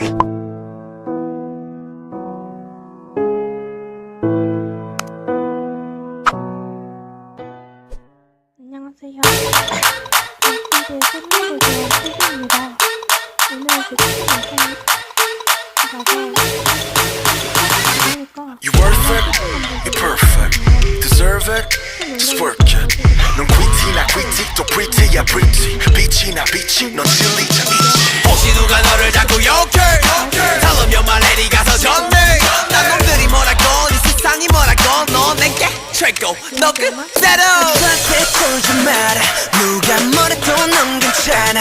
안녕하세요. 락비의 샌드에 대한 소개입니다. 오늘 제 책 You worth it, you're perfect, deserve it, just work it. 넌 quity나 quity, 또 pretty야 pretty. 빛이나 빛이, 넌 진리자 있지. 혹시 누가 너를 자꾸 욕해? Tell them you're my lady 가서 전해. 난 놈들이 뭐라건, 이 세상이 뭐라건, 너 내게 최고, 너 그대로. 너한테 쫄지 마라, 누가 뭐래도 넌 괜찮아.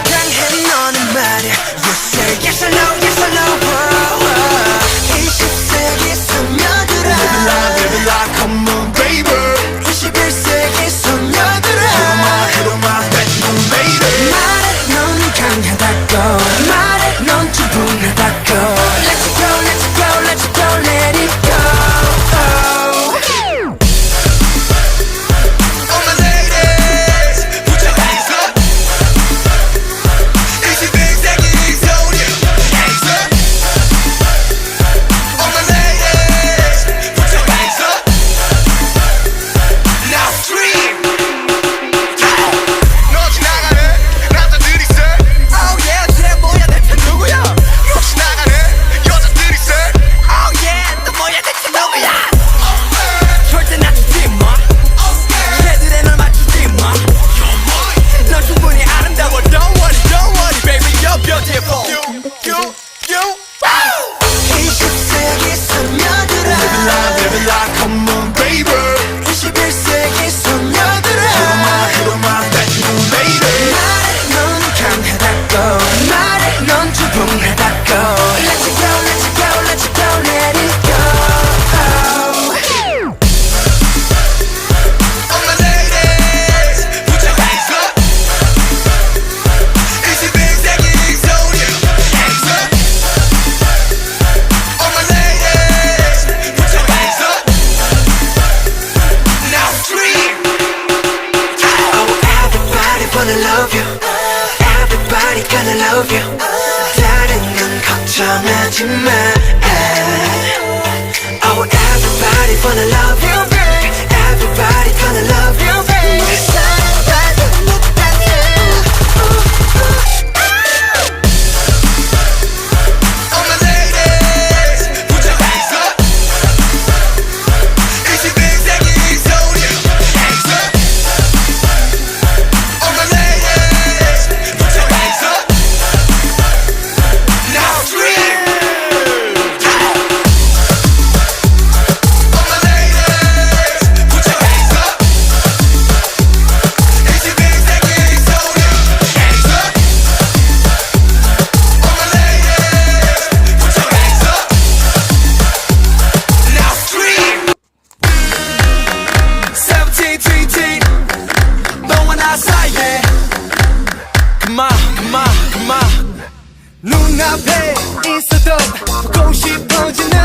강해 너는 말야. You say yes or no, yes or no. 20세기 소녀들아, Live it like, come on baby. 21세기 소녀들아, Hit 'em up, bet you made it. 말해 넌 강하다고, 말해 넌 충분하다고. Let's go, let's go, let's go, let it go. All my ladies, put your hands up. 21세기 소녀, hands up. All my ladies, put your hands up. Now scream. 너 지나가네, 남자들이 say, oh yeah, 쟤 뭐야 대체 누구야? 너 지나가네, 여자들이 say, oh yeah, 너 뭐야 대체 누구야? 절대 낮추지 마, 쟤들의 널 맞추지 마. 넌 충분히 아름다워, don't worry, baby, you're beautiful. You. 20세기 소녀들아, Live it like, come on baby. 21세기 소녀들아, Hit 'em up, bet you made it. 말해 넌 강하다고, 말해 넌 충분하다고. Let's go, let's go, let's go, let it go. All my ladies, put your hands up. 21세기 소녀, hands up. All my ladies, put your hands up. Now scream. Oh, everybody wanna love you. Everybody gonna love you. 다른 건 걱정하지 마. Oh, everybody wanna love you, babe. Everybody gonna love you, babe. 사랑받는 못하네. All my ladies, put your hands up. 21세기 소녀, hands up. All my ladies, put your hands up. Now scream. All my ladies, put your hands up. 21세기 소녀, hands up. All my ladies, put your hands up. Now scream. 17, 18, 너와 나 사이에 그만 눈앞에 있어도 보고 싶어지는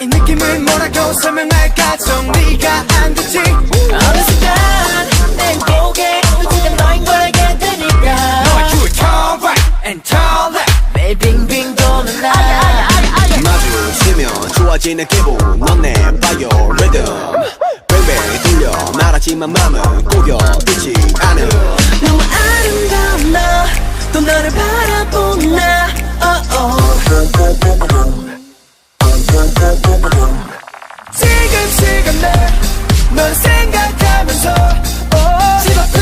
이 느낌을 뭐라고 설명할까 정리가 안 되지. 어느 순간 내 행복에 지금 너인 걸 알게 되니까 You turn right and turn left. 매일 빙빙 도는 나 마주치면 좋아지는 기분 넌 내 바이오 리듬 베이베 들려 말하지만 맘은 꼬여 있지 않음. 너무 아름다운 너 또 너를 바라보는 나 지금 널 생각하면서 집 앞에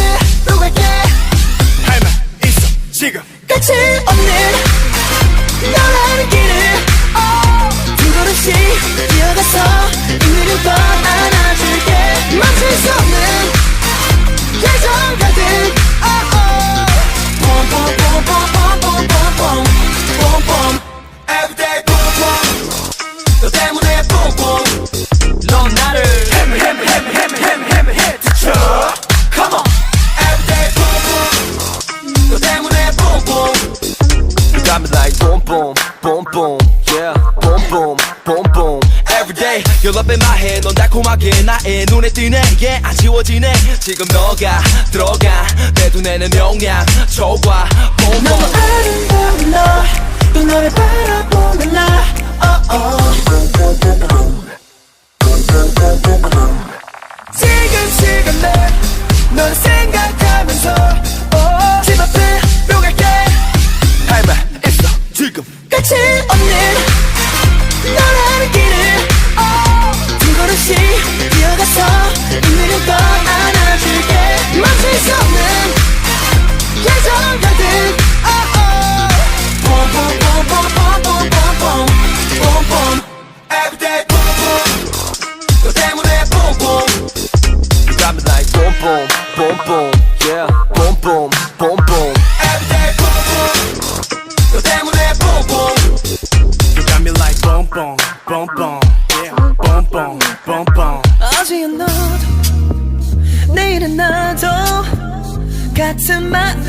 또 갈게 할 말 있어 지금. 끝이 없는 너라는 길을 두 걸음씩 뛰어가서 이유를 더 안아줄게 멈출 수 없는 예전 가득 Everyday boom boom. 너 때문에 뽕뽕 넌 나를 헤매 head to toe. Come on. Everyday boom boom. 너 때문에 뽕뽕 You got me like boom boom boom boom yeah boom boom boom boom Every day you're up in my head. 넌 달콤하게 나의 눈에 띄네. Yeah 안 지워지네. 지금 너가 들어가 내 눈에는 명량 초과 너무 봄봄. 아름다운 너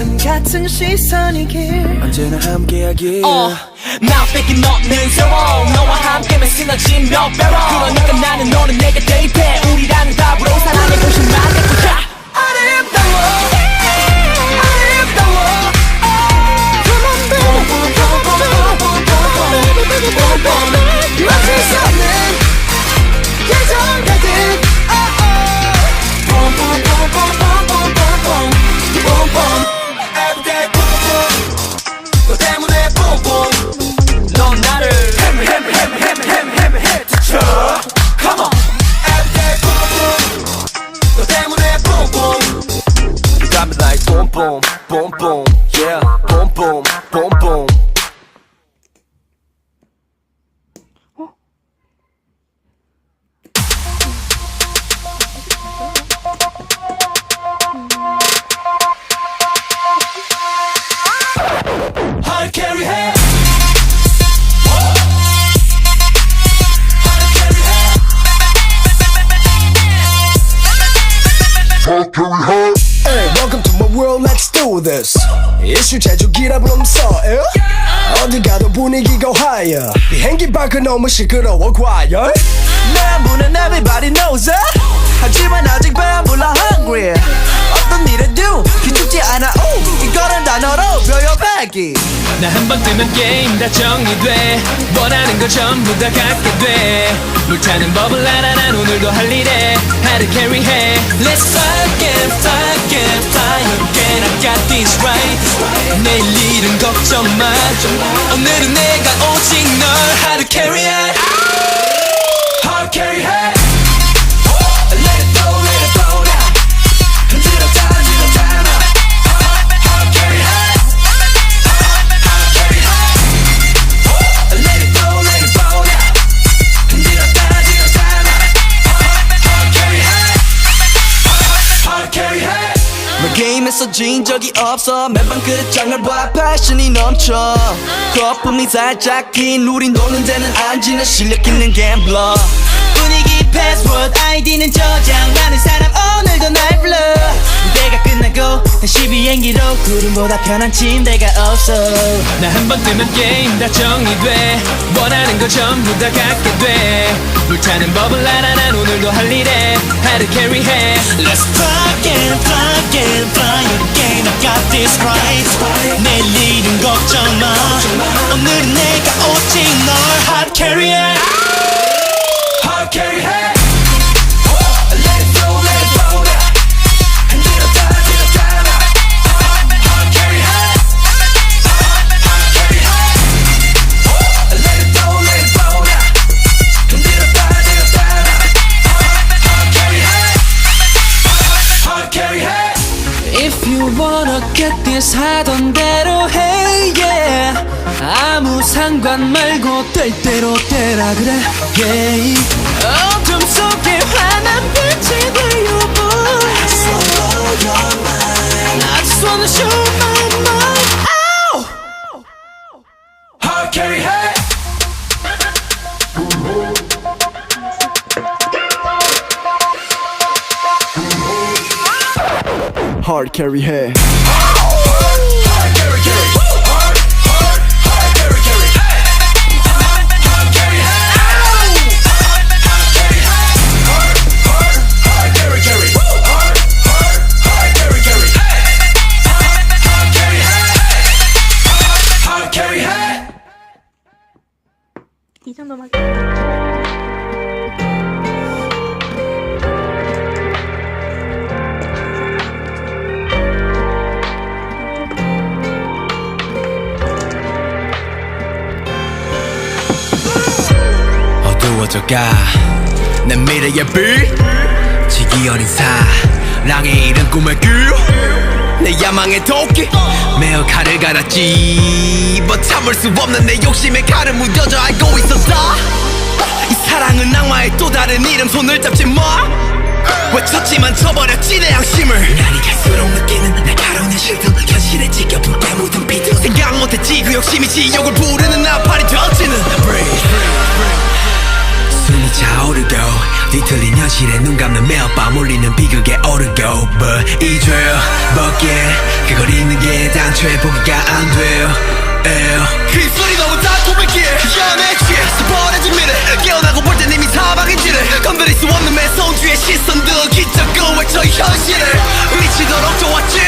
같은 시선이길 언제나 함께하길 나 뺏긴 없는 세월 너와 함께면 쓰러진 몇 배로 그러니까 나는 너는 내게 대입해 우리라는 답으로 사랑의 도시만 내 거야 아름다워 아름다워 멈출 수 없는 계절 가득 너 때문에 뿜뿜 넌 나를 헤매헤매헤매헤매헤매헤매쳐 Come on everyday 뿜뿜 너 때문에 뿜뿜 You got me like boom boom boom boom yeah boom boom boom boom Hard carry head Hey, welcome to my world, let's do this 이슈 제조기라 부르면서 어디 가도 분위기가 higher 비행기 밖은 너무 시끄러워 과열 내 문은 everybody knows it 하지만 아직 배불러 hungry 어떤 일에도 기죽지 않아 이거는 단어로 표현하기 나 한 번 뜨면 게임 다 정리돼 원하는 거 전부 다 갖게 돼 불타는 법을 알아 난 오늘도 할 일에 하루 carry해 Let's fly again, fly again, fly again I got this right 내일 일은 걱정 마 오늘은 내가 오직 널 하루 carry해 Hard carry해 Let it go, let it go now 흔들었다 흔들었다 나 Hard carry해 Hard carry해 Let it go, let it go now 흔들었다 흔들었다 나 Hard carry해 Hard carry해 너 게임에서 진 적이 없어 매번 끝장을 봐 패션이 넘쳐 거품이 살짝 긴 우린 노는 데는 안 지는 실력 있는 갬블러 분위기 패스워드 아이디는 저장 많은 사람 오늘도 날 불러 무대가 끝나고 다시 비행기로 구름보다 편한 침대가 없어 나 한 번 뜨면 게임 다 정리돼 원하는 거 전부 다 갖게 돼 불타는 법을 알아 난 오늘도 할 일에 하루 carry해 Let's fly again, fly again, fly again I got this right 내일 일은 걱정 마 오늘은 내가 오직 널 hard carry해 Hard carry해 Let it go, let it go now 흔들었다 흔들었다 나 Hard carry해 Hard carry해 Let it go, let it go now 흔들었다 흔들었다 나 Hard carry해 Hard carry해 If you wanna get this 하던 대로 해 yeah 아무 상관 말고 될 대로 되라 그래 yeah 어둠 속에 환한 빛이 되어 boy I just wanna show my mind Ow! Hard carry hey Hard carry 해 이 정도만 어두워져가 내 미래의 빛 지기 어린 사랑의 이른 꿈을 내 야망의 도끼 매어 칼을 갈았지 but 참을 수 없는 내 욕심에 칼을 무뎌져 알고 있었다 이 사랑은 악마의 또 다른 이름 손을 잡지 마 외쳤지만 저버렸지 내 양심을 날이 갈수록 느끼는 날카로운 실드 현실에 지켜본 때 묻은 비트 생각 못했지 그 욕심이 지옥을 부르는 나팔이 던지는 숨이 차오르고 뒤틀린 현실에 눈 감는 매일 밤 울리는 비극에 오르고 But 이 죄 벗긴 그걸 잊는 게 당초에 포기가 안 돼요 그 입술이 너무 달콤했기에 연했지 스포해진 미래 깨어나고 볼 땐 이미 사방인지를 건드릴 수 없는 매서운 뒤의 시선들 기적을 외쳐 현실을 미치도록 좋았지